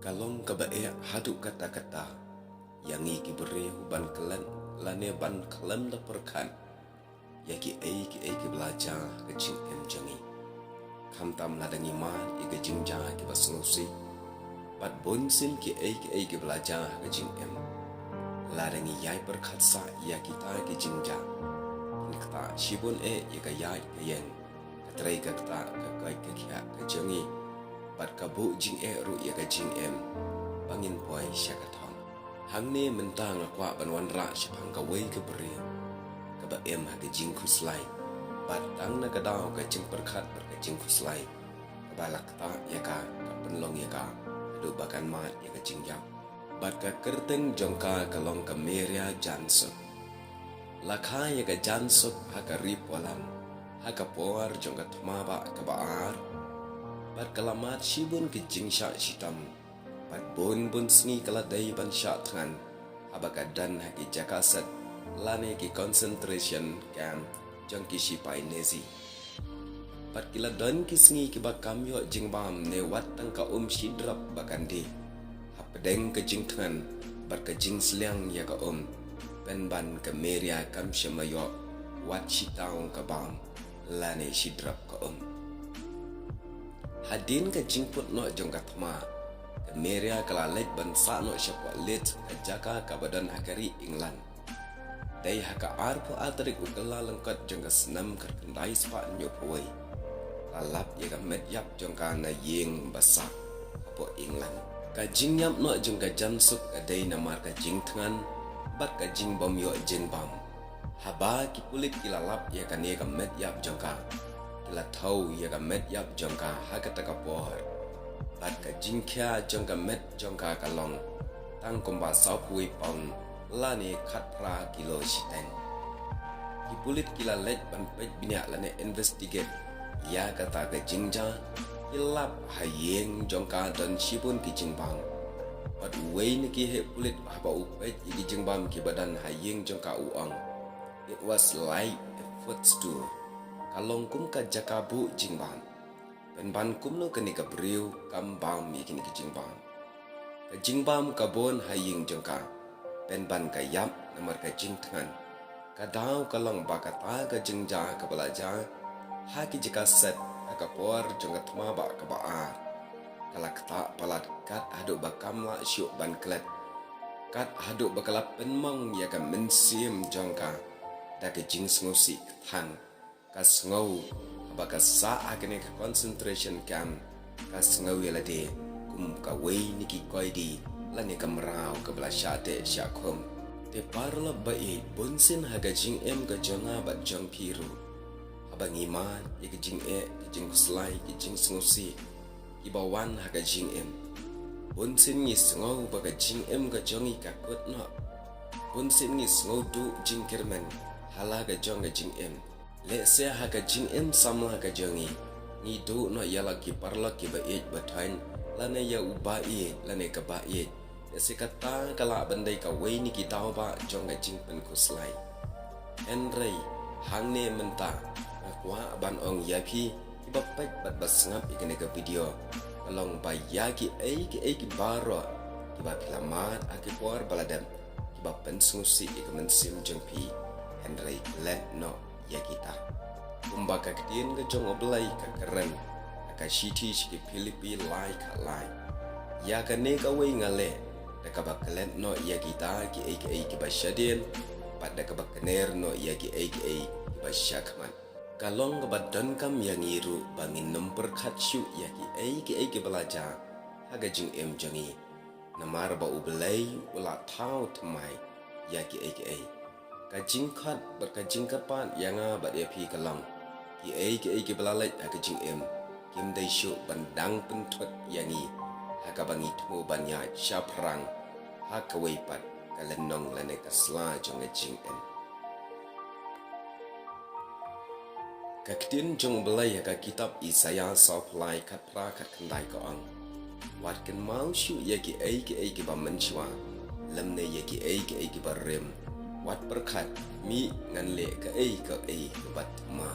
Kalong kabae haduk kata-kata yang iki beri ban kelan lane ban kelam da perkan yaki ki belajar ke jing em jangi kam tam ladangi man i jing ja ki basnusi bat bonsin ki belajar ke jing em ladangi yai perkat sa yaki ta ki jing ja ni kata shibun i ga yai ke yen katrai ka kata ka kai ke kya ke jangi bat kabu jing ru ya ka jing em bangin poi syakatong hang ni mentang akwa banwan ra syapang ka wei ke beri ka ba em ha ke jing kuslai bat tang na ka dau ka jing perkhat ber ka jing kuslai ka balak ta ya ka penlong ya ka adu bakan mat ya ka jing yam bat ka kerteng jongka kalong ka meria jansuk lakha ya ka jansuk ha ka rip walam ha ka por jongka thma ba ka baar bat kalamat shibun ke jing sha shitam bat bun sni kala dai ban sha than abaka dan ha ki jakasat lane ki concentration camp jong ki shipai nezi bat kila dan ki sni ki bakam yo jing bam ne wat tang ka shidrap bakandi hapdeng ke jing than bat ke jing sliang ya ka ben ban ke meria kam shamayo wat shitaung ka bam lane shidrap ka hadin ka jingput no jong kathma ke meria kala lek ban sa no syapa let jaka ka badan hakari England dai haka arpo atrik ukala lengkat jong ka senam ka kendai spa nyo poi lalap ya ka met yap jong ka na yeng basak apo England ka jingyam no jong ka jansuk ka dai na mar ka jing thangan bat ka jing bom yo jing bam haba ki kulit kilalap ya ka ne ka met yap jong ka kila thau ya ka met yap jongka hakata ka por bat ka jingkya jongka met jongka kalong tang komba sau pui pong lani khat pra kilo shiten ki pulit kila let ban pej binya lane investigate ya kata ka jingja kilap hayeng jongka dan shibun ki jingbang bat wei ni ki he pulit haba upej ki jingbam ki badan hayeng jongka uang it was like a footstool kalong kum ka jakabu jingbam pen ban kum no kani ka briu kam bam mi kini ki jingbam ka jingbam ka bon haying jongka pen ban ka yap namar ka jing thangan ka daw kalong bakata ka jingja ka balaja ha ki jika set ka por jongka thma ba ka baar kalakta palat kat adu bakam la syuk ban klet kat adu bakalap penmong ya ka mensim jongka da ka jing sngusi thang kas ngau abaka sa akene ka concentration camp kas ngau yela de kum ka wei niki koi di lane ka mrau ka bla shate shakhum te parla bai bonsin haga jing em ka jonga ba jong piru abangi man ye ka jing ka jing slai ki jing sngusi ki bawan haga jing em bonsin ni ngau ba ka jing em ka jongi ka kot no bonsin ni ngau du jing kermen hala ka jonga jing em le se ha ka jing em samla ka jongi ni do no yala ki parla ki ba e batain lane ya uba e lane ka ba e se kata kala bandai ka wei ni ki taw ba jong ka jing pen kuslai enrei hang ne menta kwa ban ong ya ki ba pek bat basngap ikene ka video kalong ba ya ki ki baro ki ba pilamat aki por baladam ki ba pen susi ikmen sim jong pi enrei let no ya kita kumbaka kedien ke jong oblai ka keren ka shiti shi Philippi lai ka lai ya ka ne ka wei ngale da ka bakalen no ya kita ki ba shadien pada ka bakner no ya ki ba shakman kalong ka badan kam yang iru bangin nomper khatshu ya ki belajar haga jing em jangi namar ba ublai ula thau thmai ya ki ka jingkhat ber ka jingkapan yang ba dia pi kalang ki belalai ka jing em kim dai shu bandang pentot yangi ha ka bangi thu banya shaprang ha ka wei pat ka lenong lane ka sla jong jing em ka ktin jong belai ka kitab Isaya supply kat pra kat kendai ka ang wat kan mau shu ya ki ba menchwa lam ne ya ki ba rem wat perkhat mi ngan le ka bat ma